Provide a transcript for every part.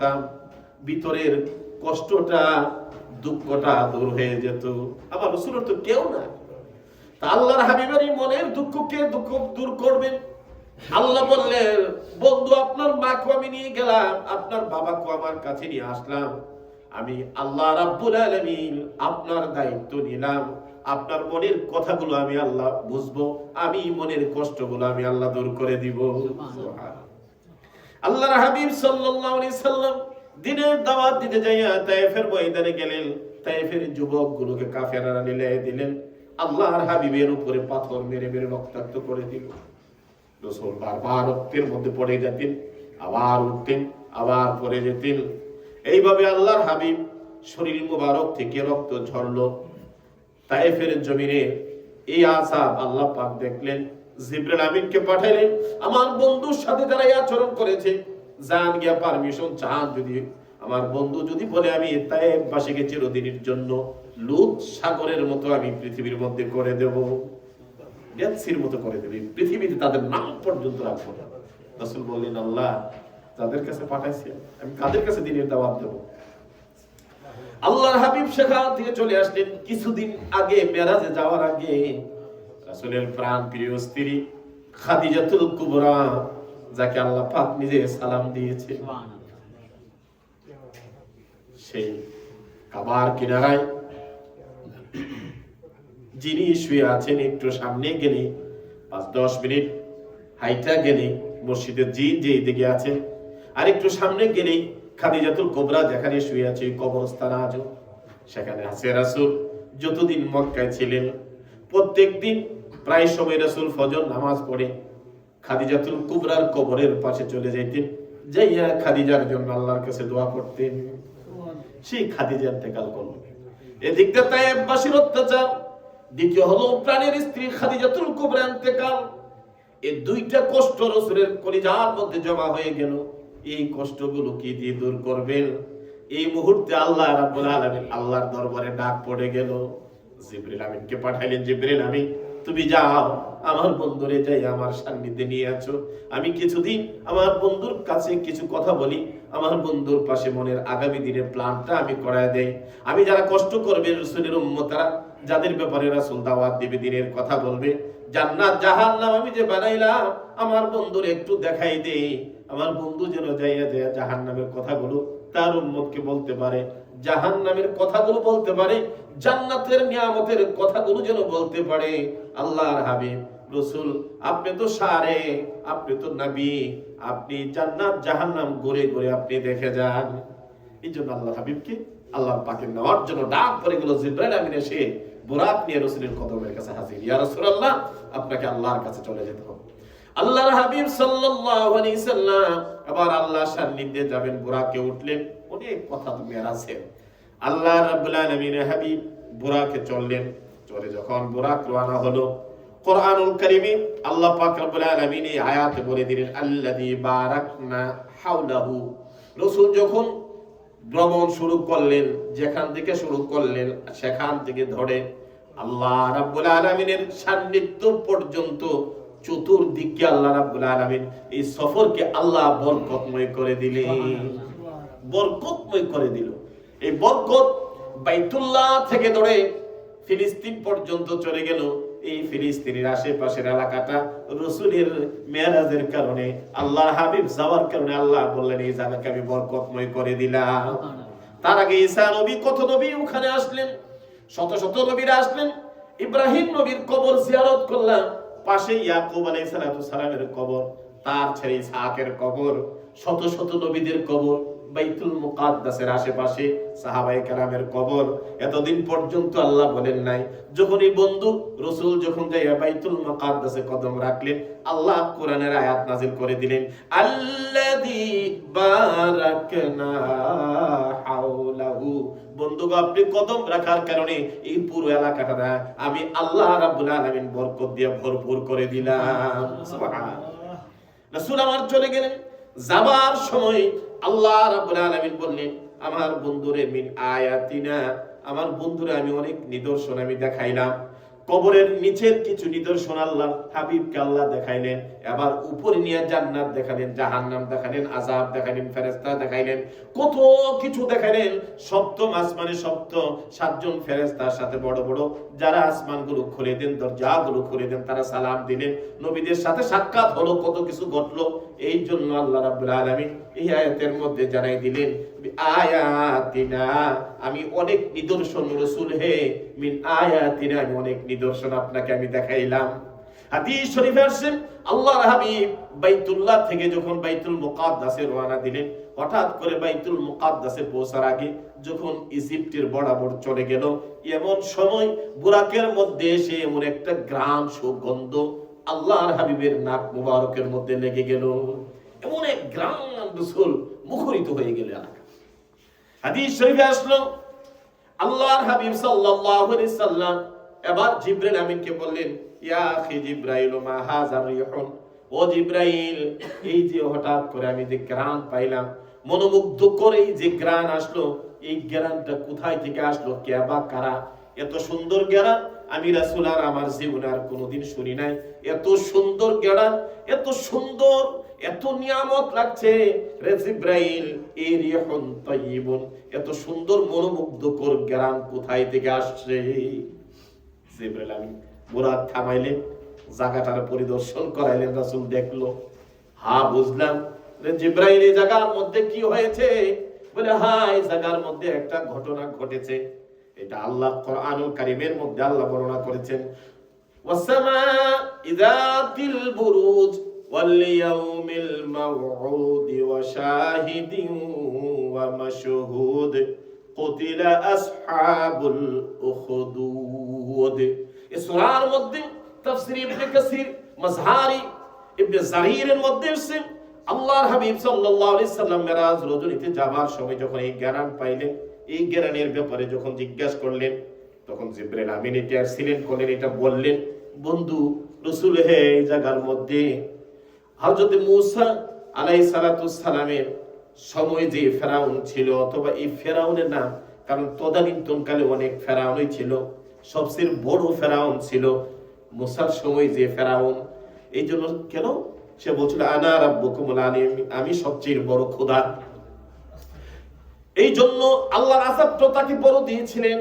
করতাম, ভিতরের কষ্টটা দুঃখটা দূর হয়ে যেত। আমার রাসূলের তো কেউ না, তা আল্লাহর হাবিবের মনের দুঃখকে দুঃখ দূর করবেন। আল্লাহ বললেন, বন্ধু আপনার মাকে আমি নিয়ে গেলাম, আপনার বাবাকে আমার কাছে নিয়ে আসলাম, আমি আল্লাহ রাব্বুল আলামিন আপনার দায়িত্ব নিলাম, আপনার মনের কথাগুলো আমি আল্লাহ বুঝবো, আমি মনের কষ্টগুলো আমি আল্লাহ দূর করে দিব। আল্লাহর হাবিব সাল্লাল্লাহু আলাইহি সাল্লাম দিনের দাওয়াত দিতে যাইয়া তায়েফের ময়দানে গেলেন। তায়েফের যুবকগুলোকে কাফেররা নিয়ে দিলেন, আল্লাহর হাবিবের উপরে পাথর মেরে মেরে রক্তাক্ত করে দিল। রাসূল বারবার রক্তের মধ্যে পড়ে যেতেন, আবার উঠতেন, আবার পড়ে যেতেন। এইভাবে আল্লাহর হাবিব শরীর মুবারক থেকে রক্ত ঝরলো। তায়েফের জমিনে এই আযাব আল্লাহ পাক দেখলেন, জিবরাইল আমিনকে পাঠাইলেন, আমার বন্ধুর সাথে যারা এই আচরণ করেছে, যান গিয়া পারমিশন চান, যদি আমার বন্ধু যদি বলে আমি তায়েফবাসীকে চিরদিনের জন্য লুত সাগরের মতো আমি পৃথিবীর মধ্যে করে দেব, গ্যাসির মতো করে দেবে, পৃথিবীতে তাদের নাম পর্যন্ত রাখবো না। রাসূল বললেন, আল্লাহ যাদের কাছে পাঠাইছে আমি কাদের কাছে দিনের দাওয়াত দেব? আল্লাহর হাবিব সেখান থেকে চলে আসলেন। কিছুদিন আগে মেরাজে যাওয়ার আগে রাসূলের প্রাণ প্রিয় স্ত্রী খাদিজাতুল কুবরা, যাকে আল্লাহ পাক নিজে সালাম দিয়েছে, সেই কাবার কিনারায় যিনি শুয়ে আছেন, একটু সামনে গেলে 5-10 মিনিট হাইটা গেলে মসজিদের যে দিকে আছে, আর একটু সামনে গেলেই খাদিজাতুল কুবরা যেখানে শুয়ে আছে কবরস্থান আজও সেখানে আছে রাসূল। যতদিন মক্কায় ছিলেন প্রত্যেকদিন প্রায় সময় রাসূল ফজর নামাজ পড়ে খাদিজাতুল কুবরার কবরের পাশে চলে যাইতেন, যাইয়া খাদিজার জন্য আল্লাহর কাছে দোয়া করতেন। সেই খাদিজা ইন্তেকাল করলেন। এদিক দিয়ে তায়েফবাসীর অত্যাচার, দ্বিতীয় হলো প্রাণের স্ত্রী খাদিজাতুল কুবরা ইন্তেকাল। এই দুইটা কষ্ট রাসূলের কলিজার মধ্যে জমা হয়ে গেল। এই কষ্টগুলো কি দিয়ে দূর করবেন? এই মুহূর্তে আল্লাহ রাব্বুল আলামিন আল্লাহর দরবারে ডাক পড়ে গেল। জিবরিল আমিনকে পাঠাইলেন, জিবরিল আমিন তুমি যাও, আমার বন্ধুরে যাই আমার সান্নিধ্যে নিয়ে আছো, আমি কিছুদিন আমার বন্ধুর কাছে কিছু কথা বলি, আমার বন্ধুর পাশে মনের আগামী দিনের প্ল্যানটা আমি করায় দেই। আমি যারা কষ্ট করবে রাসূলের উম্মতরা, যাদের ব্যাপারে রাসূল দাওয়াত দিবে, দিনের কথা বলবে, জান্নাত জাহান্নাম আমি যে বানাইলাম আমার বন্ধুর একটু দেখাই দেই, আমার বন্ধু যেন যাইয়া যাইয়া জাহান্নামের কথাগুলো তার উম্মতকে বলতে পারে, জাহান্নামের কথাগুলো বলতে পারে, জান্নাতের নিয়ামতের কথাগুলো যেন বলতে পারে। আল্লাহর হাবিব রাসূল আপনি তো সারে, আপনি তো নবী, আপনি জান্নাত জাহান্নাম ঘুরে ঘুরে আপনি দেখে যান। এইজন্য আল্লাহর হাবিবকে আল্লাহ পাকের নেওয়ার জন্য ডাক পড়ে গেল। জিবরাইল আমিন এসে বুরাক নিয়ে রাসূলের কদমের কাছে হাজির। ইয়া রাসূলুল্লাহ আপনাকে আল্লাহর কাছে চলে যেতে হবে। আল্লাহর হাবিব সাল্লাল্লাহু আলাইহি সাল্লাম আবার আল্লাহর সান্নিধ্যে যাবেন, বুরাকে উঠলেন। অনেক কথা তো মেরাজে আল্লাহ রাব্বুল আলামিনের হাবিব বুরাকে চললেন। চলে যখন বুরাক রওনা হলো, কোরআনুল কারীমে আল্লাহ পাক রব্বুল আলামিন এই আয়াতে বলে দিলেন, আল্লাযী বারাকনা হাওলাহু। রাসূল যখন ভ্রমণ শুরু করলেন, যেখান থেকে শুরু করলেন সেখান থেকে ধরে আল্লাহ রাব্বুল আলামিনের সান্নিধ্য পর্যন্ত চতুর্দিকে আল্লাহ রাব্বুল আলামিন এই সফরকে আল্লাহ বরকতময় করে দিলেন, বরকতময় করে দিল। এই বরকত বাইতুল্লাহ থেকে ধরে ফিলিস্তিন পর্যন্ত চলে গেল। এই ফিলিস্তিনের আশেপাশের এলাকাটা রাসূলের মেরাজের কারণে, আল্লাহর হাবিব যাওয়ার কারণে আল্লাহ বললেন এই জায়গাকে আমি বরকতময় করে দিলাম। তার আগে ঈসা নবী, কত নবী ওখানে আসলেন, শত শত নবীরা আসলেন। ইব্রাহিম নবীর কবর জিয়ারত করলাম, পাশে ইয়াকুব আলাইহিস সালামের কবর, তার ছেলে ইসহাকের কবর, শত শত নবীদের কবর, বাইতুল মুকাদ্দাসের আশেপাশে সাহাবায়ে কেরামের কবর। এতদিন পর্যন্ত আল্লাহ বলেন নাই, যখন এই বন্ধু রাসূল যখন যাইয়া বাইতুল মুকাদ্দাসে কদম রাখলেন, আল্লাহ কোরআনের আয়াত নাযিল করে দিলেন, আল্লাযী বারাকনা হাওলাহু। বন্ধুগণ আপনি কদম রাখার কারণে এই পুরো এলাকাটা আমি আল্লাহ রাব্বুল আলামিন বরকত দিয়ে ভরপুর করে দিলাম। সুবহানাল্লাহ। রাসূল আমার চলে গেলেন। যাবার সময় আল্লাহ রাব্বুল আলামিন বললেন, আমার বন্ধুরে মিন আয়াতিনা, আমার বন্ধুরে আমি অনেক নিদর্শন আমি দেখাইলাম। কবরের নিচের কিছু নিদর্শন আল্লাহ হাবিবকে আল্লাহ দেখাইলেন, এবার উপরে নিয়ে জান্নাত দেখালেন, জাহান্নাম দেখালেন, আযাব দেখালেন, ফেরেশতা দেখাইলেন, কত কিছু দেখাইলেন। সপ্তম আসমানে সাতজন ফেরেশতার সাথে বড় বড় যারা আসমানগুলো খুলে দেন, দরজাগুলো খুলে দেন, তারা সালাম দিলেন, নবীদের সাথে সাক্ষাৎ হলো, কত কিছু ঘটলো। এই জন্য আল্লাহ রাব্বুল আলামিন এই আয়াতের মধ্যে জানাই দিলেন, আয়াতিনা, আমি অনেক নিদর্শন, রাসূল হে, মিন আয়াতিনা, আমি অনেক নিদর্শন আপনাকে আমি দেখাইলাম। হাদিস শরীফে আসছে, আল্লাহর হাবিব বাইতুল্লাহ থেকে যখন বাইতুল মুকাদ্দাসে রওনা দিলেন, হঠাৎ করে বাইতুল মুকাদ্দাসে পৌঁছার আগে যখন ইজিপ্টের বরাবর চলে গেল, এমন সময় বুরাকের মধ্যে এসে এমন একটা গ্রাম সুগন্ধ আল্লাহর হাবিবের নাক মুবারকের মধ্যে লেগে গেল। এমন এক গ্রাম রাসূল মুখরিত হয়ে গেলেন। হাদিস শরীফে আসলো, আল্লাহর হাবিব সাল্লাল্লাহু আলাইহি সাল্লাম এবার জিবরাইল আমিনকে বললেন, ইয়া আখি জিবরাইল, মা হাযার রিহুন, ও জিবরাইল, এই যে হঠাৎ করে আমি যে গ্রাণ পাইলাম, মনোমুগ্ধ করে এই যে গ্রাণ আসলো, এই গ্রাণটা কোথায় থেকে আসলো, কে বা কারা? এত সুন্দর গ্রাণ আমি রাসূল আর আমার জীবনে আর কোনোদিন শুনি নাই। এত সুন্দর গ্রাণ, এত সুন্দর, এত নিয়ামত লাগছে রে জিবরাইল, এই রিহুন তাইয়িবুন, এত সুন্দর মনোমুগ্ধকর গ্রাণ কোথায় থেকে আসছে? জিবরাইল আমিন বুরাক থামাইলেন, জায়গাটার পরিদর্শন করাইলেন, রাসূল দেখলো, হ্যাঁ বুঝলাম রে জিবরাইল, এই জায়গার মধ্যে কি হয়েছে? বলে, হ্যাঁ এই জায়গার মধ্যে একটা ঘটনা ঘটেছে। এটা আল্লাহ কোরআনুল কারীমের মধ্যে আল্লাহ বর্ণনা করেছেন, ওয়াসসামা'i যাতিল বুরুজ ওয়াল ইয়াউমিল মাউউদ ওয়া শাহিদিন ওয়া মাশহুদ কুতিলা আসহাবুল উখদুদ। এই সূরার মধ্যে তাফসীর ইবনে কাসির, মাজহারি, ইবনে জারীরের মধ্যে এসেছে, আল্লাহর হাবিব সাল্লাল্লাহু আলাইহি সাল্লাম মেরাজ রজনীতে যাবার সময় যখন এই জ্ঞান পাইলেন, এই জ্ঞানের ব্যাপারে যখন জিজ্ঞাসা করলেন, তখন জিবরাইল আমিন এটা ছিলেন, করলেন, এটা বললেন, বন্ধু রাসূল হে, এই জায়গার মধ্যে হযরত মূসা আলাইহিস সালাতুস সালামের সময় যে ফেরাউন ছিল, অথবা এই ফেরাউনের নাম, কারণ তদানীন্তনকালে অনেক ফেরাউনই ছিল, সবচেয়ে বড় ফেরাউন ছিল মূসার সময় যে ফেরাউন। এই জন্য কেন সে বলছিল, আনা রাব্বুকুমুল আলিম, আমি সবচেয়ে বড় খোদা। এই জন্য আল্লাহর আযাবটা তাকে বড় দিয়েছিলেন।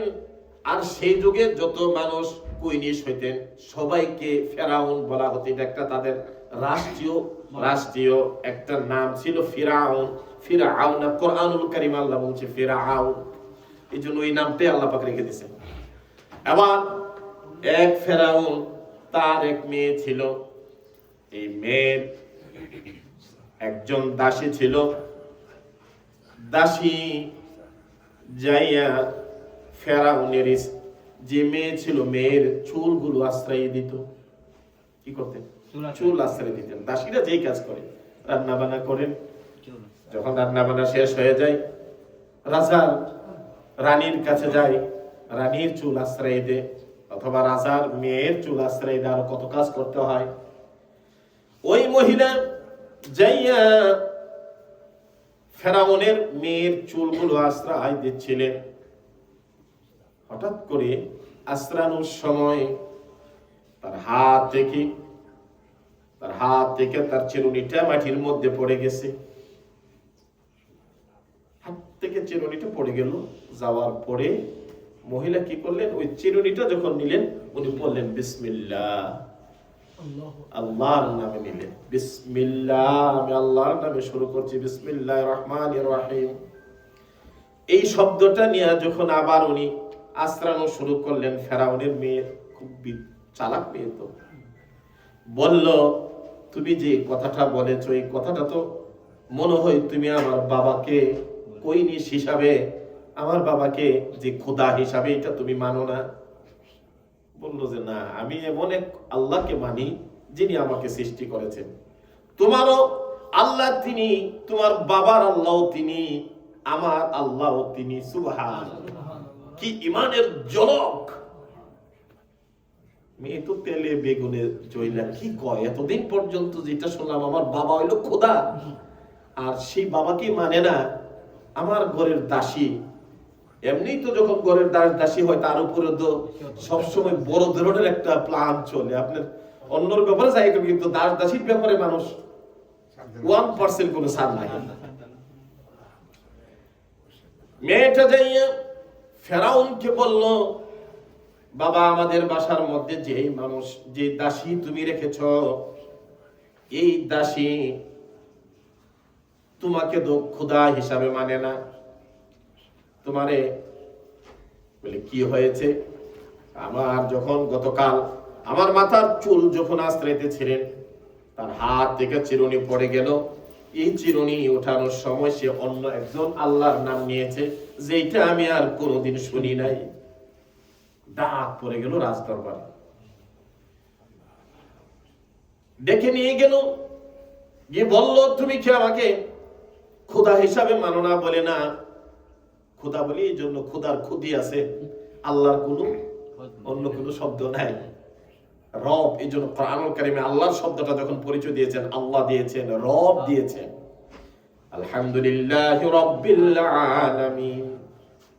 আর সেই যুগে যত মানুষ কুইনিশ হইতেন, সবাইকে ফেরাউন বলা হতো। এটা একটা তাদের রাষ্ট্রীয় একটা নাম ছিল, ফিরাউন। ফিরাউন কোরআনুল কারীম আল্লাহ বলছে ফিরাউন, এই জন্য এই নামটাই আল্লাহ পাক রেখে দিয়েছেন। এবার এক ফেরাউন, তার এক মেয়ে ছিল, এই মেয়ের একজন দাসী ছিল। দাসী যাইয়া ফেরাউনের যে মেয়ে ছিল, মেয়ের চুলগুলো আশ্রয় দিত। কি করতেন? চুল আশ্রয় দিতেন। দাসীরা যেই কাজ করে, রান্না বান্না করেন, যখন রান্না বান্না শেষ হয়ে যায়, রানীর কাছে যায়, রানীর চুল আশ্রয় দেয়, অথবা রাজার মেয়ের চুল আশ্রয় দেয়, আরো কত কাজ করতে হয়। ওই মহিলা যাইয়া ফেরাউনের মেয়ের চুলগুলো আশ্রয় দিচ্ছিলেন। হঠাৎ করে আশ্রানোর সময় তার হাত থেকে তার চিরুনিটা মাটির মধ্যে পড়ে গেছে। হাত থেকে চিরুনিটা পড়ে গেল। যাওয়ার পরে মহিলা কি করলেন, ওই চিরুনিটা যখন নিলেন, উনি বললেন বিসমিল্লাহ, আল্লাহর নামে নিলেন। বিসমিল্লাহ, আমি আল্লাহর নামে শুরু করছি, বিসমিল্লাহির রহমানির রহিম। এই শব্দটা নিয়ে যখন আবার উনি আশ্রানো শুরু করলেন, ফেরাউনের মেয়ে খুব চালাক মেয়ে, তো বলল, তুমি যে কথাটা বলেছো, এই কথাটা তো মনে হয় তুমি আমার বাবাকে কইনিশ হিসাবে, আমার বাবাকে যে খোদা হিসাবে, এটা তুমি মানো না। বললো যে না, আমি এমন এক আল্লাহকে মানি যিনি আমাকে সৃষ্টি করেছেন। তোমারও আল্লাহ তিনি, তোমার বাবার আল্লাহ তিনি, আমার আল্লাহ তিনি। সুবহানাল্লাহ, কি ইমানের ঝলক! মেয়ে তো তেলে বেগুনে জইলা কি কয়, এতদিন পর্যন্ত যেটা শুনলাম আমার বাবা হইলো খোদা, আর সেই বাবাকে মানে না, আমার ঘরের দাসী এমনি তো যখন ঘরের দাসী হয় তার উপরে তো সবসময় বড় ধরনের একটা প্ল্যান চলে। আপনার অন্যর ব্যাপারে যাই কিন্তু দাসীর ব্যাপারে মানুষ 1% কোনো ছাড় নাই। মেয়েটা যাইয়া ফেরাউনকে বলল, বাবা আমাদের বাসার মধ্যে যে মানুষ, যে দাসী তুমি রেখেছ, এই দাসী তোমাকে তো খোদা হিসাবে মানে না। তোমারে বলে কি হয়েছে? আমার যখন গতকাল আমার মাথার চুল যখন আশ্রয়তেছিলেন, তার হাত থেকে চিরুনি পড়ে গেল। এই চিরুনি ওঠানোর সময় সে অন্য একজন আল্লাহর নাম নিয়েছে, যেটা আমি আর কোনোদিন শুনি নাই। ডাক পড়ে গেল রাজদরবারে, ডেকে নিয়ে গেল, গিয়ে বলল, তুমি কি আমাকে খোদা হিসাবে মানো না? বলে না, খোদা বলি এই জন্য খোদার খুদি আছে, আল্লাহর কোনো অন্য কোনো শব্দ নাই। রব, এই জন্য কোরআনুল কারীমে আল্লাহর শব্দটা যখন পরিচয় দিয়েছেন, আল্লাহ দিয়েছেন, রব দিয়েছেন, আলহামদুলিল্লাহি রাব্বিল আলামিন।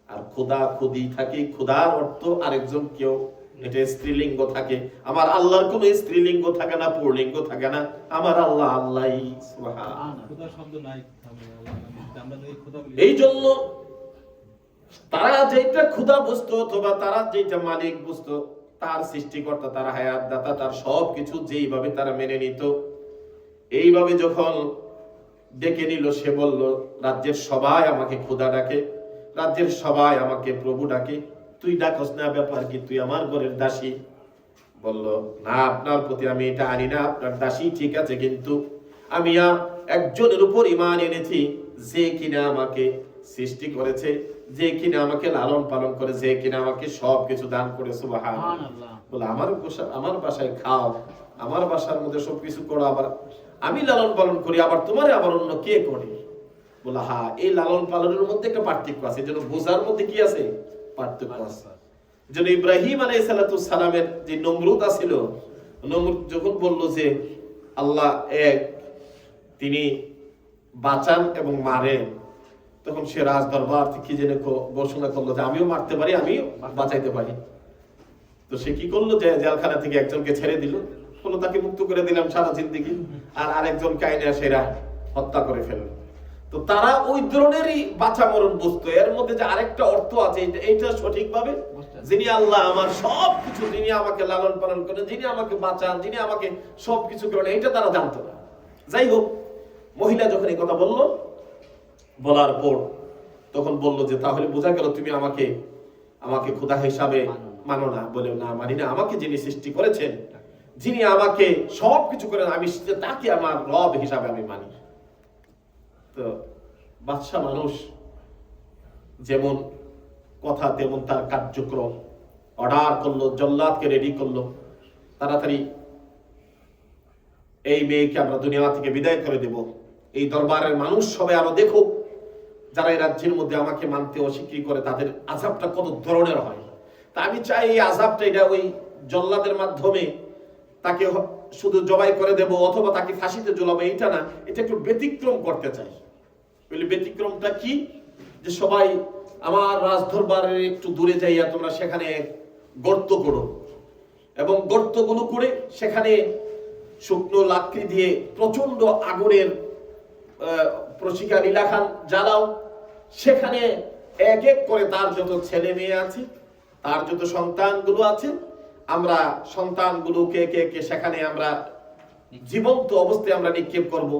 আর খোদা খুদি থাকে, খোদার অর্থ আরেকজন কেউ, এটা স্ত্রীলিঙ্গ থাকে। আমার আল্লাহর কোনো স্ত্রীলিঙ্গ থাকে না, পুল্লিঙ্গ থাকে না। আমার আল্লাহ আল্লাহই, সুবহানাল্লাহ। খোদা শব্দ নাই। এই জন্য তারা যেটা খোদা বুঝতো অথবা তারা যেটা মালিক বুঝতো, তার সৃষ্টিকর্তা, তার হায়াত দাতা, তার সবকিছু যেইভাবে তারা মেনে নিত, এইভাবে যখন ডেকে নিল, সে বলল, রাজ্যের সবাই আমাকে খোদা ডাকে, রাজ্যের সবাই আমাকে প্রভু ডাকে, তুই ডাকস না, ব্যাপার কি? তুই আমার ঘরের দাসী। বলল, না, আপনার প্রতি আমি এটা আনি না, আপনার দাসী ঠিক আছে, কিন্তু আমি একজনের উপর ঈমান এনেছি, যে কিনা আমাকে সৃষ্টি করেছে, যে কিনা আমাকে লালন পালন করে, যে কিনা আমাকে সবকিছু দান করে। সুবহানাল্লাহ। বলে, আমার বাসায় খাও, আমার বাসার মধ্যে সবকিছু করো, আবার আমি লালন পালন করি, আবার তোমারে আবার অন্য কে করে? বলে, হ্যাঁ, এই লালন পালনের মধ্যে একটা পার্থক্য আছে, যেন বোঝার মধ্যে কি আছে? পার্থক্য আছে। যেন ইব্রাহিম আলাইহিস সালামের যে নমরুদ ছিল, নমরুদ যখন বলল যে আল্লাহ এক, তিনি বাঁচান এবং মারেন, তখন সে রাজ দরবার থেকে কি যেন ঘোষণা করলো যে আমিও মারতে পারি, আমিও বাঁচাইতে পারি। তো সে কি করলো, যে জেলখানা থেকে একজনকে ছেড়ে দিল, বললো তাকে মুক্ত করে দিলাম সারা জিন্দেগি, আর আরেকজনকে আইনে সেরা হত্যা করে ফেলল। তো তারা ওই ধরনেরই বাঁচা মরণ বুঝতো। এর মধ্যে যে আরেকটা অর্থ আছে, এইটা সঠিকভাবে, যিনি আল্লাহ আমার সবকিছু, যিনি আমাকে লালন পালন করেন, যিনি আমাকে বাঁচান, যিনি আমাকে সবকিছু করেন, এইটা তারা জানতো না। যাই হোক, মহিলা যখন এই কথা বলল, বলার পর তখন বলল যে তাহলে বোঝা গেল তুমি আমাকে খোদা হিসাবে মানো না। বলে, না, মানি না। আমাকে যিনি সৃষ্টি করেছেন, যিনি আমাকে সবকিছু করেন, আমি তাকে আমার রব হিসাবে আমি মানি। তো বাদশা মানুষ, যেমন কথা তেমন তার কার্যক্রম। অর্ডার করলো, জল্লাদকে রেডি করলো, তাড়াতাড়ি এই মেয়েকে আমরা দুনিয়া থেকে বিদায় করে দেব। এই দরবারের মানুষ সবাই আরো দেখুক, যারা এই রাজ্যের মধ্যে আমাকে মানতে অস্বীকৃতি করে, তাদের আযাবটা কত ধরনের হয়। তা আমি চাই এই আযাবটা, এটা ওই জল্লাদের মাধ্যমে তাকে শুধু জবাই করে দেব অথবা তাকে ফাঁসিতে ঝুলাবো, এইটা না, এটা একটু ব্যতিক্রম করতে চাই। বলি, ব্যতিক্রমটা কি? যে সবাই আমার রাজদরবারের একটু দূরে যাইয়া তোমরা সেখানে গর্ত করো, এবং গর্তগুলো করে সেখানে শুকনো লাকড়ি দিয়ে প্রচন্ড আগুনের প্রশিকা লীলাখান জ্বালাও। সেখানে এক এক করে তার যত ছেলে মেয়ে আছে, তার যত সন্তানগুলো আছে, আমরা সন্তানগুলোকে কে সেখানে আমরা জীবন্ত অবস্থায় আমরা নিক্ষেপ করব।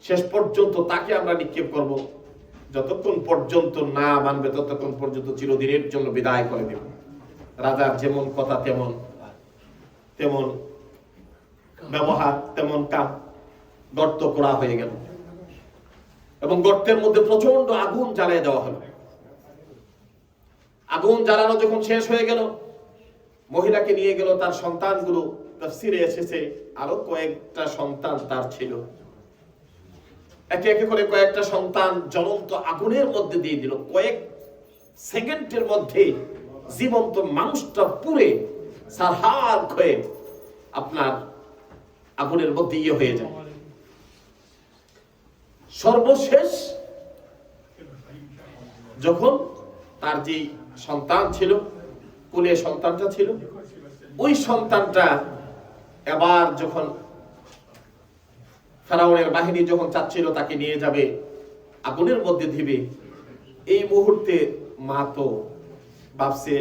শেষ পর্যন্ত তাকে আমরা নিক্ষেপ করব। যতক্ষণ পর্যন্ত না মানবে ততক্ষণ পর্যন্ত চিরদিনের জন্য বিদায় করে দেব। রাজার যেমন কথা তেমন ব্যবহার, তেমন কাম। গর্ত করা হয়ে গেল এবং গর্তের মধ্যে প্রচন্ড আগুন জ্বালিয়ে দেওয়া হলো। আগুন জ্বালানো যখন শেষ হয়ে গেল, মহিলাকে নিয়ে গেল, তার সন্তানগুলো, তাফসীরে এসেছে আরো কয়েকটা সন্তান তার ছিল। একে একে করে কয়েকটা সন্তান জ্বলন্ত আগুনের মধ্যে দিয়ে দিল। কয়েক সেকেন্ডের মধ্যে জীবন্ত মানুষটা পুড়ে সারহার হয়ে আপনার আগুনের মধ্যে হয়ে যায়। সর্বশেষ যখন তার যে সন্তান ছিল, কোলে সন্তানটা ছিল, ওই সন্তানটা এবার যখন ফেরাউনের বাহিনী যখন চাচ্ছিল তাকে নিয়ে যাবে, আগুনের মধ্যে দিবে, এই মুহূর্তে মা তো ভাবছে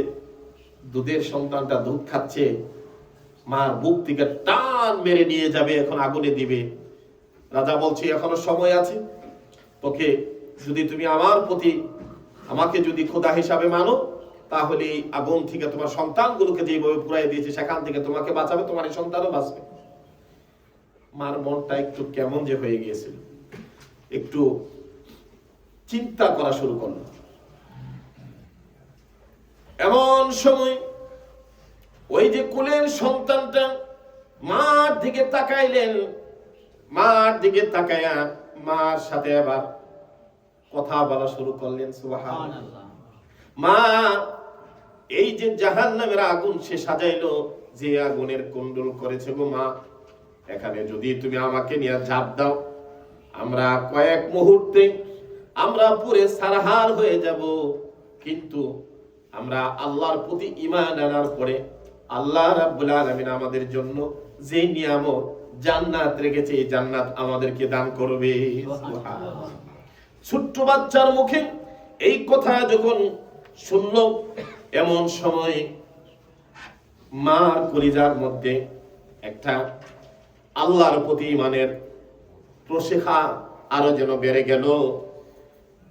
দুধের সন্তানটা দুধ খাচ্ছে, মার বুক থেকে টান মেরে নিয়ে যাবে, এখন আগুনে দিবে। রাজা বলছে এখনো সময় আছে, তোকে যদি তুমি আমার প্রতি আমাকে যদি খোদা হিসাবে মানো, তাহলে আগুন থেকে তোমার সন্তানগুলোকে যেভাবে পুরাই দিয়েছে সেখান থেকে তোমাকে বাঁচাবে, তোমার এই সন্তানও বাঁচবে। মার মনটা একটু কেমন যে হয়ে গিয়েছিল, একটু চিন্তা করা শুরু করলো। এমন সময় ওই যে কোলের সন্তানটা মার দিকে তাকাইলেন, মার দিকে তাকায়া মার সাথে আবার কথা বলা শুরু করলেন। সুবহানাল্লাহ। মা এই যে জাহান্নামের আগুন সে সাজাইলো, যে আগুনের কুণ্ডল করেছে গো মা, এখানে যদি তুমি আমাকে নিয়ে ঝাঁপ দাও, আমরা কয়েক মুহূর্তে আমরা পুরে সারহার হয়ে যাব। কিন্তু আমরা আল্লাহর প্রতি ঈমান আনার পরে আল্লাহ রাব্বুল আলামিন আমাদের জন্য যে নিয়ামত জান্নাত রেখেছে, এই জান্নাত আমাদেরকে দান করবে। সুবহানাল্লাহ। ছোট্ট বাচ্চার মুখে এই কথা যখন শুনল, এমন সময় মার কলিজার মধ্যে একটা আল্লাহর প্রতি ঈমানের প্রশিক্ষা আরো যেন বেড়ে গেল।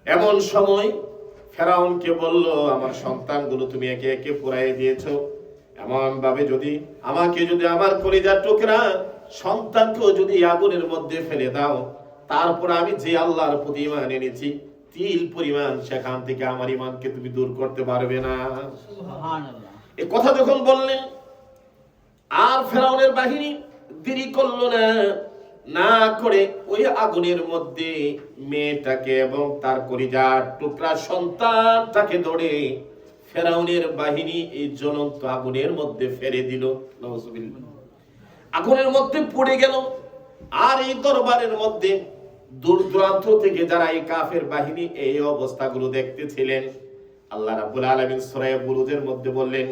এমন সময় ফেরাউনকে বলল, আমার সন্তানগুলো তুমি একে একে পুড়াইয়ে দিয়েছো, এমন ভাবে যদি আমাকে যদি আমার কলিজার টুকরা সন্তানকেও যদি আগুনের মধ্যে ফেলে দাও, তারপর আমি যে আল্লাহর প্রতি ঈমান এনেছি তিল পরিমাণ সেখান থেকে আমার ঈমানকে তুমি দূর করতে পারবে না। সুবহানাল্লাহ। এই কথা যখন বললেন, আর ফেরাউনের বাহিনী দেরি করলো না, না করে ওই আগুনের মধ্যে মেয়েটাকে এবং তার কলিজার টুকরা সন্তানটাকে ধরে ফেরাউনের বাহিনী এই জ্বলন্ত আগুনের মধ্যে ফেলে দিল। নাউজুবিল্লাহ। আগুনের মধ্যে পড়ে গেল। আর এই দরবারের মধ্যে দূর দূরান্ত থেকে যারা এই কাফের বাহিনী এই অবস্থাগুলো দেখতেছিলেন, আল্লাহ রাব্বুল আলামিন সূরা বুরুজের মধ্যে বললেন,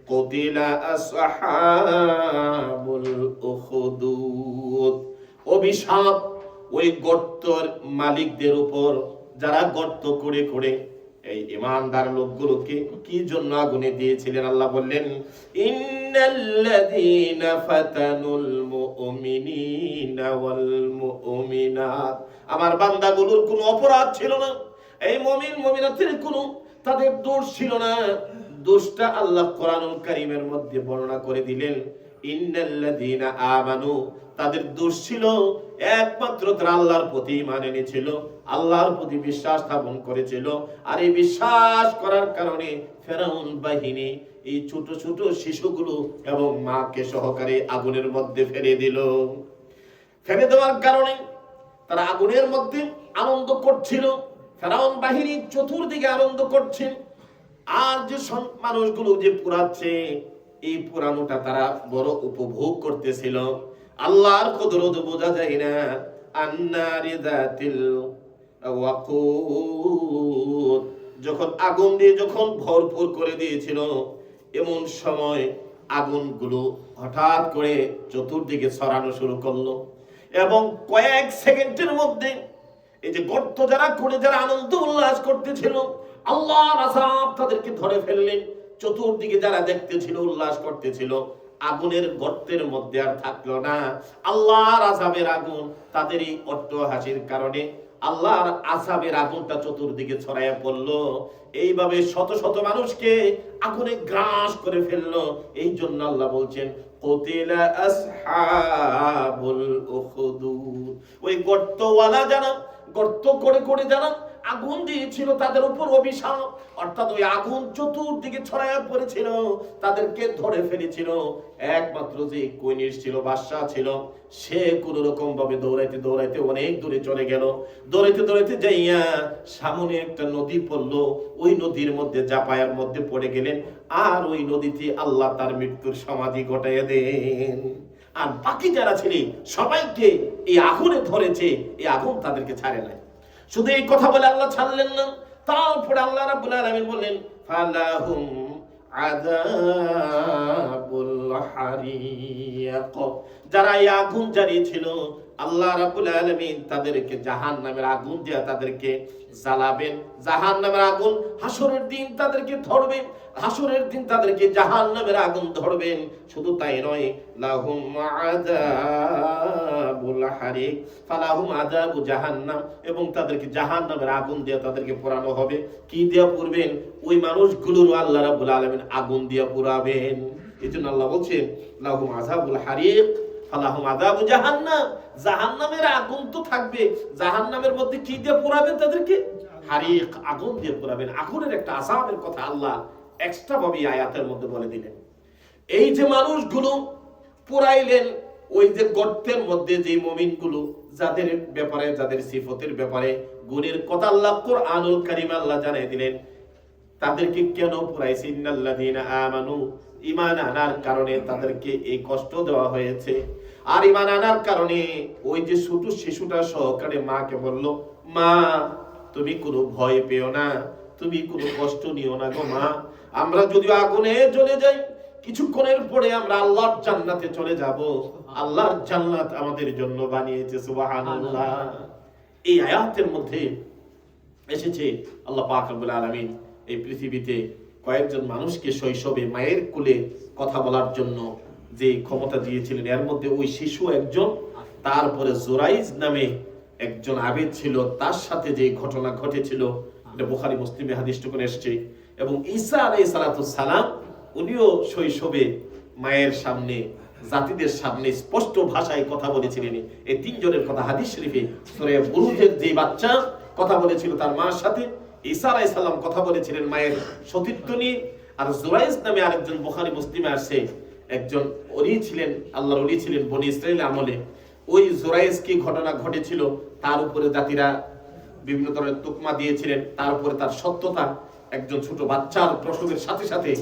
কুতিলা আসহাবুল উখদুদ, অভিশাপ ওই গর্তের মালিকদের উপর, যারা গর্ত করে করে এই ঈমানদার লোকগুলোকে কি জন্য আগুনে দিয়েছিলেন। আল্লাহ বললেন, ইন্নাল্লাযীনা ফাতানুল মুমিনিনা ওয়াল মুমিনাত, আমার বান্দাগুলোর কোনো অপরাধ ছিল না, এই মুমিন মুমিনাতের কোনো তাদের দোষ ছিল না। দোষটা আল্লাহ কোরআনুল কারীমের মধ্যে বর্ণনা করে দিলেন, ইন্নাল্লাযীনা আমানু, তাদের দোষ ছিল একমাত্র তারা আল্লাহর প্রতি ঈমান এনেছিল, আল্লাহর প্রতি বিশ্বাস স্থাপন করেছিল। আর এই বিশ্বাস করার কারণে ফেরাউন বাহিনী এই ছোট ছোট শিশুগুলো এবং মাকে সহকারে আগুনের মধ্যে ফেলে দিল। ফেলে দেওয়ার কারণে তারা আগুনের মধ্যে আনন্দ করছিল, ফেরাউন বাহিনী চতুর্দিকে আনন্দ করছে। আর যে মানুষগুলো যে পুরাচ্ছে, এই পুরানোটা তারা বড় উপভোগ করতেছিল। আল্লাহর কুদরত বোঝা যায় না। আন্নারি যাতিল ওয়াকুদ, যখন আগুন দিয়ে যখন ভরপুর করে দিয়েছিল, এমন সময় আগুনগুলো হঠাৎ করে চতুর্দিকে ছড়ানো শুরু করলো এবং কয়েক সেকেন্ডের মধ্যে এই যে গর্ত যারা করে যারা আনন্দ উল্লাস করতেছিল, আল্লাহর আযাব তাদেরকে ধরে ফেললেন। চতুর্দিকে যারা দেখতেছিল, উল্লাস করতেছিল, আগুনের গর্তের মধ্যে আর থাকলো না। আল্লাহর আযাবের আগুন তাদের এই অট্টহাসির কারণে আল্লাহর আযাবের আগুনটা চতুর্দিকে ছড়াইয়া পড়লো। এইভাবে শত শত মানুষকে আগুনে গ্রাস করে ফেললো। এই জন্য আল্লাহ বলছেন, কুতিলা আসহাবুল উখদুদ, ওই গর্তওয়ালা যারা গর্ত করে করে যারা আগুন দিয়েছিল তাদের উপর অভিশাপ, অর্থাৎ ওই আগুন চতুর্দিকে ছড়াইয়া পড়েছিল, তাদেরকে ধরে ফেলেছিল। একমাত্র যে কুইনিস ছিল, বাদশা ছিল, সে কোন রকম ভাবে দৌড়াইতে দৌড়াইতে অনেক দূরে চলে গেল। দৌড়াইতে দৌড়াইতে যাইয়া সামনে একটা নদী পড়লো, ওই নদীর মধ্যে জাপায়ার মধ্যে পড়ে গেলেন। আর ওই নদীতে আল্লাহ তার মৃত্যুর সমাধি ঘটাইয়া দেন। আর বাকি যারা ছিলেন সবাইকে এই আগুনে ধরেছে, এই আগুন তাদেরকে ছাড়ে নাই। শুধু এই কথা বলে আল্লাহ ছাড়লেন না, তারপরে আল্লাহ রাব্বুল আলামিন বললেন ফালাহুম আযাবুল হারিক, যারা এই আগুন জ্বালিয়েছিল আল্লাহ রাব্বুল আলামিন তাদেরকে জাহান্নামের আগুন দিয়ে তাদেরকে জ্বালাবেন। জাহান্নামের আগুন হাসরের দিন তাদেরকে ধরবে, হাসরের দিন তাদেরকে জাহান্নামের আগুন ধরবেন। শুধু তাই নয়, লাহুম আযাবুল হারিক, ফালাহুম আযাবু জাহান্নাম, এবং তাদেরকে জাহান্নামের আগুন দিয়ে তাদেরকে পোড়ানো হবে। কি দিয়ে পুড়বেন? ওই মানুষগুলোর আল্লাহ রাব্বুল আলামিন আগুন দিয়ে পুড়াবেন। এজন্য আল্লাহ বলছেন লাহুম আযাবুল হারিক ফালাহুম আযাবু জাহান্নাম। জাহান্নামের আগুন তো থাকবে, জাহান্নামের মধ্যে কি দিয়ে পোড়াবেন? তাদেরকে হারিক, আগুন দিয়ে পোড়াবেন। আগুনের একটা আযাবের কথা আল্লাহ এক্সট্রা ভাবে আয়াতের মধ্যে বলে দিলেন। এই যে মানুষগুলো পোড়াইলেন, ওই যে গর্তের মধ্যে যে মুমিনগুলো যাদের ব্যাপারে, যাদের সিফতের ব্যাপারে গুণের কথা আল্লাহ কুরআনুল কারীমে আল্লাহ জানাই দিলেন, তাদেরকে কেন পোড়াইছে? ইন্নাল্লাযীনা আমানু, ঈমান আনার কারণে তাদেরকে এই কষ্ট দেওয়া হয়েছে। আর ঈমান আনার কারণে ওই যে ছোট শিশুটা সহকারে মাকে বলল, মা তুমি কোনো ভয় পেও না, তুমি কোনো কষ্ট নিও না গো মা, আমরা যদি আগুনে জ্বলে যাই কিছুক্ষণের পরে আমরা আল্লাহর জান্নাতে চলে যাব। আল্লাহর জান্নাত আমাদের জন্য বানিয়েছে, সুবহানাল্লাহ। এই আয়াতের মধ্যে এসেছে আল্লাহ পাক রব্বুল আলামিন এই পৃথিবীতে কয়েকজন মানুষকে শৈশবে মায়ের কোলে কথা বলার জন্য যে ক্ষমতা দিয়েছিলেন, এর মধ্যে ওই শিশু একজন। তারপরে জুরাইজ নামে একজন আবেদ ছিল, তার সাথে যে ঘটনা ঘটেছিল এটা বুখারী মুসলিমে হাদিসটা করে এসেছে। এবং ঈসা আলাইহিস সালাম উনিও শৈশবে মায়ের সামনে, জাতিদের সামনে স্পষ্ট ভাষায় কথা বলেছিলেন। এই তিনজনের কথা হাদিস শরীফে সূরা বুরুজের যে বাচ্চা কথা বলেছিল তার মার সাথে, ঈসা আলাইহিস সালাম কথা বলেছিলেন মায়ের সতীত্ব নিয়ে। আর জুরাইজ নামে আরেকজন বুখারী মুসলিমে আসছে, একজন ওলি ছিলেন, আল্লাহর ওলি ছিলেন বনি ইসরাইল আমলে। ওই জুরাইজ কি ঘটনা ঘটেছিল তার উপরে জাতিরা বিভিন্ন ধরনের তুকমা দিয়েছিলেন, তার উপরে তার সত্যতা একজন ছোট বাচ্চার প্রসবের সাথে সাথে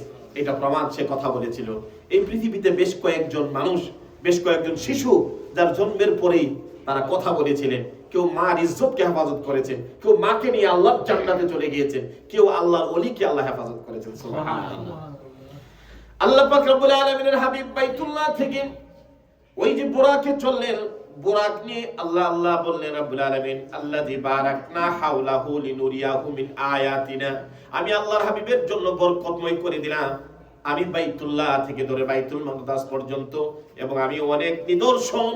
এটা প্রমাণ, সে কথা বলেছিল। এই পৃথিবীতে বেশ কয়েকজন মানুষ, বেশ কয়েকজন শিশু যার জন্মের পরেই তারা কথা বলেছিলেন। কেউ মার ইজ্জতকে হেফাজত করেছেন, কেউ মাকে নিয়ে আল্লাহর জান্নাতে চলে গিয়েছেন, কেউ আল্লাহর ওলিকে আল্লাহ হেফাজত করেছেন। সুবহানাল্লাহ। আল্লাহ পাক রব্বুল আলামিনের হাবিব বাইতুল্লাহ থেকে ওই যে বুরাকে চললেন, বুরাক নিয়ে আল্লাহ আল্লাহ বললেন রব্বুল আলামিন আল্লাযী বারাকনা হাওলাহু লিনুরিয়াহু মিন আয়াতিনা, আমি আল্লাহর হাবিবের জন্য বরকতময় করে দিলাম আমি বাইতুল্লাহ থেকে ধরে বাইতুল মাকদাস পর্যন্ত, এবং আমি অনেক নিদর্শন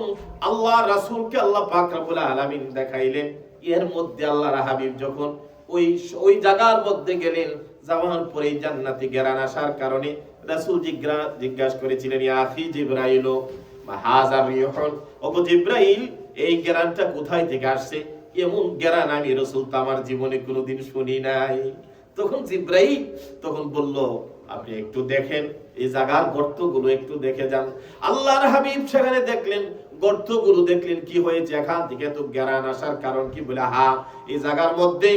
আল্লাহ রাসূলকে আল্লাহ পাক রব্বুল আলামিন দেখাইলেন। এর মধ্যে আল্লাহর হাবিব যখন ওই জায়গার মধ্যে গেলেন, যাওয়ার পরে জান্নাতি ঘেরান আসার কারণে রাসূল জিজ্ঞাসা করেছিলেন, ইয়া আখি জিবরাইল মা হাযার রিহুল, ওগো জিবরাইল এই ঘেরানটা কোথায় থেকে আসছে? এমন ঘেরান আমি রাসূল তো আমার জীবনে কোনোদিন শুনি নাই। তখন জিবরাইল তখন বলল, আপনি একটু দেখেন এই জায়গার গর্তগুলো একটু দেখে যান। আল্লাহর হাবিব সেখানে দেখলেন, গর্তগুলো দেখলেন, কি হয়েছে এখান থেকে এত ঘেরান আসার কারণ কি? বলে, হ্যাঁ এই জায়গার মধ্যে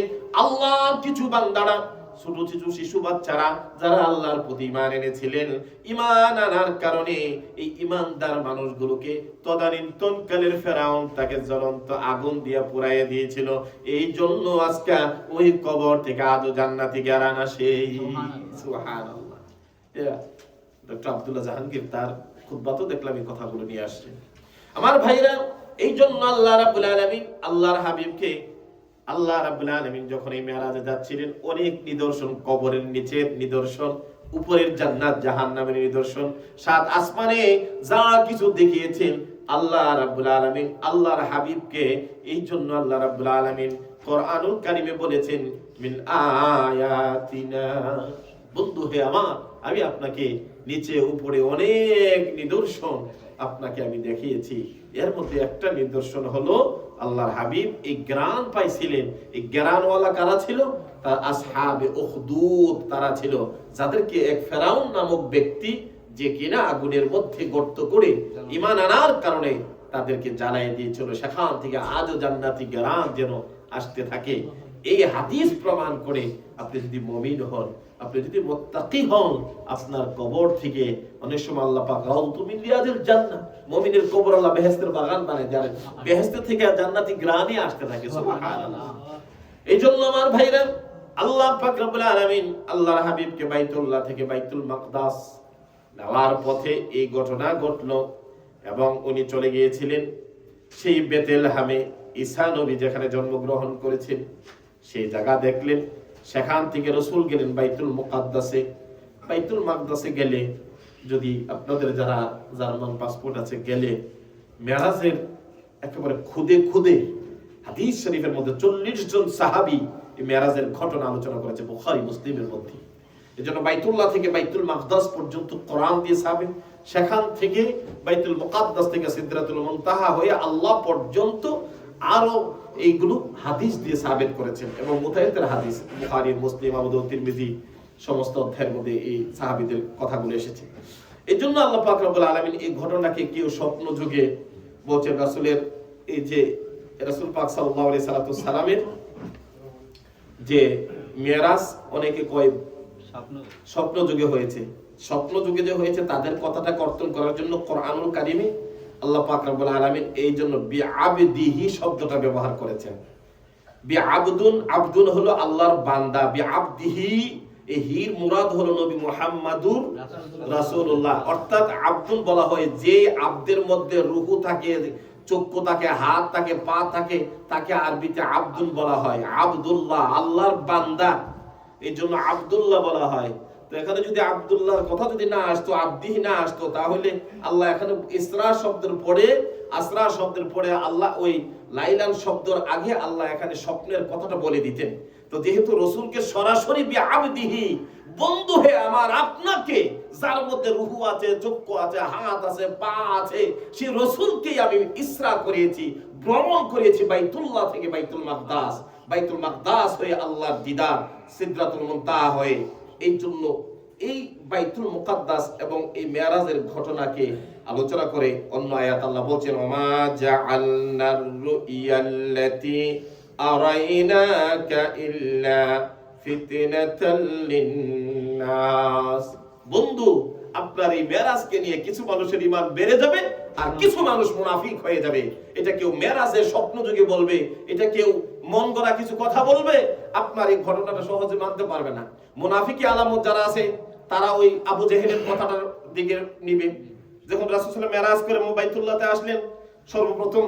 আল্লাহ কিছু বান্দারা, ছোট ছোট শিশু বাচ্চারা যারা আল্লাহর প্রতি ঈমান এনেছিলেন, ঈমান আনার কারণে এই ঈমানদার মানুষগুলোকে তদানীন্তনকালের ফেরাউন তাকে জ্বলন্ত আগুন দিয়ে পুড়াইয়া দিয়েছিল। এই জন্য আজকে ওই কবর থেকে আজও জান্নাতি ঘেরান আসে। সুবহানাল্লাহ। ডক্টর আব্দুল্লাহ জাহাঙ্গীর তার খুতবাতে দেখলাম এই কথাগুলো নিয়ে আসছে। আমার ভাইরা, এই জন্য আল্লাহ রাব্বুল আলামিন আল্লাহর হাবিবকে, আল্লাহ রাব্বুল আলামিন যখন এই মেরাজে যাচ্ছিলেন, অনেক নিদর্শন, কবরের নিচের নিদর্শন, উপরের জান্নাত জাহান্নামের নিদর্শন, সাত আসমানে যা কিছু দেখিয়েছেন আল্লাহ রাব্বুল আলামিন আল্লাহর হাবিবকে। এই জন্য আল্লাহ রাব্বুল আলামিন কোরআনুল কারীমে বলেছেন, মিন আয়াতিনা, বন্ধু হে আমার, আমি আপনাকে নিচে উপরে অনেক নিদর্শন আপনাকে আমি দেখিয়েছি। এর মধ্যে একটা নিদর্শন হলো আল্লাহর হাবিব এই জ্ঞান পাইছিলেন। এই জ্ঞানওয়ালা কারা ছিল? তার আসহাবে উখদুদ, তারা ছিল যাদেরকে এক ফেরাউন নামক ব্যক্তি, যে কিনা আগুনের মধ্যে গর্ত করে ঈমান আনার কারণে তাদেরকে জ্বালিয়ে দিয়েছিল, সেখান থেকে আজও জান্নাতি জ্ঞান যেন আসতে থাকে। এই হাদিস প্রমাণ করে আপনি যদি মুমিন হন, আপনি যদি মুত্তাকি হন, আপনার কবর থেকে অনেক সময় আল্লাহ পাক রাউতু মিন রিয়াদিল জান্নাহ, মুমিনের কবর আল্লাহ বেহেশতের বাগান বানায় দেন, বেহেশত থেকে জান্নাতি গ্রানে আসতে থাকে। সুবহানাল্লাহ। এইজন্য আমার ভাইরা, আল্লাহ পাক রব্বুল আলামিন আল্লাহর হাবিবকে বাইতুল্লাহ থেকে বাইতুল মাকদাস নেওয়ার পথে এই ঘটনা ঘটলো এবং উনি চলে গিয়েছিলেন সেই বেতেলহামে, ঈসা নবী যেখানে জন্মগ্রহণ করেছেন সেই জায়গা দেখলেন। সেখান থেকে রাসূল গেলেন বাইতুল মুকাদ্দাসে। বাইতুল মাকদাসে গেলে, যদি আপনাদের যারা জার্মান পাসপোর্ট আছে, গেলে মেরাজের একেবারে খুদে খুদে হাদিস শরীফের মধ্যে 40 জন সাহাবী এই মেরাজের ঘটনা আলোচনা করেছে বুখারী মুসলিমের মধ্যে। এজন্য বাইতুল্লাহ থেকে বাইতুল মাকদাস পর্যন্ত কোরআন দিয়ে সাহাবী, সেখান থেকে বাইতুল মুকাদ্দাস থেকে সিদরাতুল মুনতাহা হয়ে আল্লাহ পর্যন্ত আরো এইগুলো হাদিস দিয়ে সাবিত করেছেন এবং মুতাওয়াতির হাদিস বুখারী, মুসলিম, আবু দাউদ, তিরমিজি সমস্ত অধ্যায়ের মধ্যে এই সাহাবীদের কথাগুলো এসেছে। এজন্য আল্লাহ পাক রব্বুল আলামিন এই ঘটনাকে কেউ স্বপ্ন যুগে বলছেন রাসূলের, এই যে রাসূল পাক সাল্লাল্লাহু আলাইহি সাল্লামের যে মিরাজ, অনেকে কয় স্বপ্ন যুগে হয়েছে। স্বপ্ন যুগে যে হয়েছে তাদের কথাটা কর্তন করার জন্য কোরআনুল কারিমে আল্লাহ পাক রব্বুল আলামিন এই জন্য বিআবদিহি শব্দটা ব্যবহার করেছেন। বিআবদুন, আব্দুন হলো আল্লাহর বান্দা, বিআবদিহি এই হির মুরাদ হলো নবী মুহাম্মাদুর রাসূলুল্লাহ। অর্থাৎ আব্দুন বলা হয় যে আব্দের মধ্যে রূহ থাকে, চক্ষু থাকে, হাত থাকে, পা থাকে, তাকে আরবিতে আব্দুল বলা হয়। আব্দুল্লাহ আল্লাহর বান্দা, এই জন্য আব্দুল্লাহ বলা হয়। তো এখানে যদি আব্দুল্লাহর কথা যদি না আসতো, আব্দিহি না আসতো, তাহলে আল্লাহ এখানে ইসরা শব্দের পরে, আসরা শব্দের পরে আল্লাহ ওই লাইলান শব্দের আগে আল্লাহ এখানে স্বপ্নের কথাটা বলে দিতেন। তো যেহেতু রাসূলকে সরাসরি বিআবদিহি, বন্ধু হে আমার আপনাকে, যার মধ্যে রূহ আছে, চক্ষু আছে, হাত আছে, পা আছে, সেই রাসূলকেই আমি ইসরা করিয়েছি, ভ্রমণ করিয়েছি বাইতুল্লাহ থেকে বাইতুল মাকদাস, বাইতুল মাকদাস হয়ে আল্লাহর দিদার সিদরাতুল মুনতাহা হয়ে। এই জন্য এই বাইতুল মুকাদ্দাস এবং এই মেরাজের ঘটনাকে আলোচনা করে অন্য আয়াত আল্লাহ বলছেন, ওমা জাআলনার রুইয়াল্লাতী আরাইনাকা ইল্লা ফিতনাতাল লিন্নাস। বন্ধু, আপনার এই মেরাজকে নিয়ে কিছু মানুষের ঈমান বেড়ে যাবে আর কিছু মানুষ মুনাফিক হয়ে যাবে। এটা কেউ মেরাজের স্বপ্ন যুগে বলবে, এটা কেউ মন গড়া কিছু কথা বলবে, আপনার এই ঘটনাটা সহজে মানতে পারবে না। মুনাফিকি আলামত যারা আছে তারা ওই আবু জেহেলের কথাটার দিকে নিবে। যখন রাসূল সাল্লাল্লাহু আলাইহি ওয়াসাল্লাম মেরাজ করে বাইতুল্লাহতে আসলেন, সর্বপ্রথম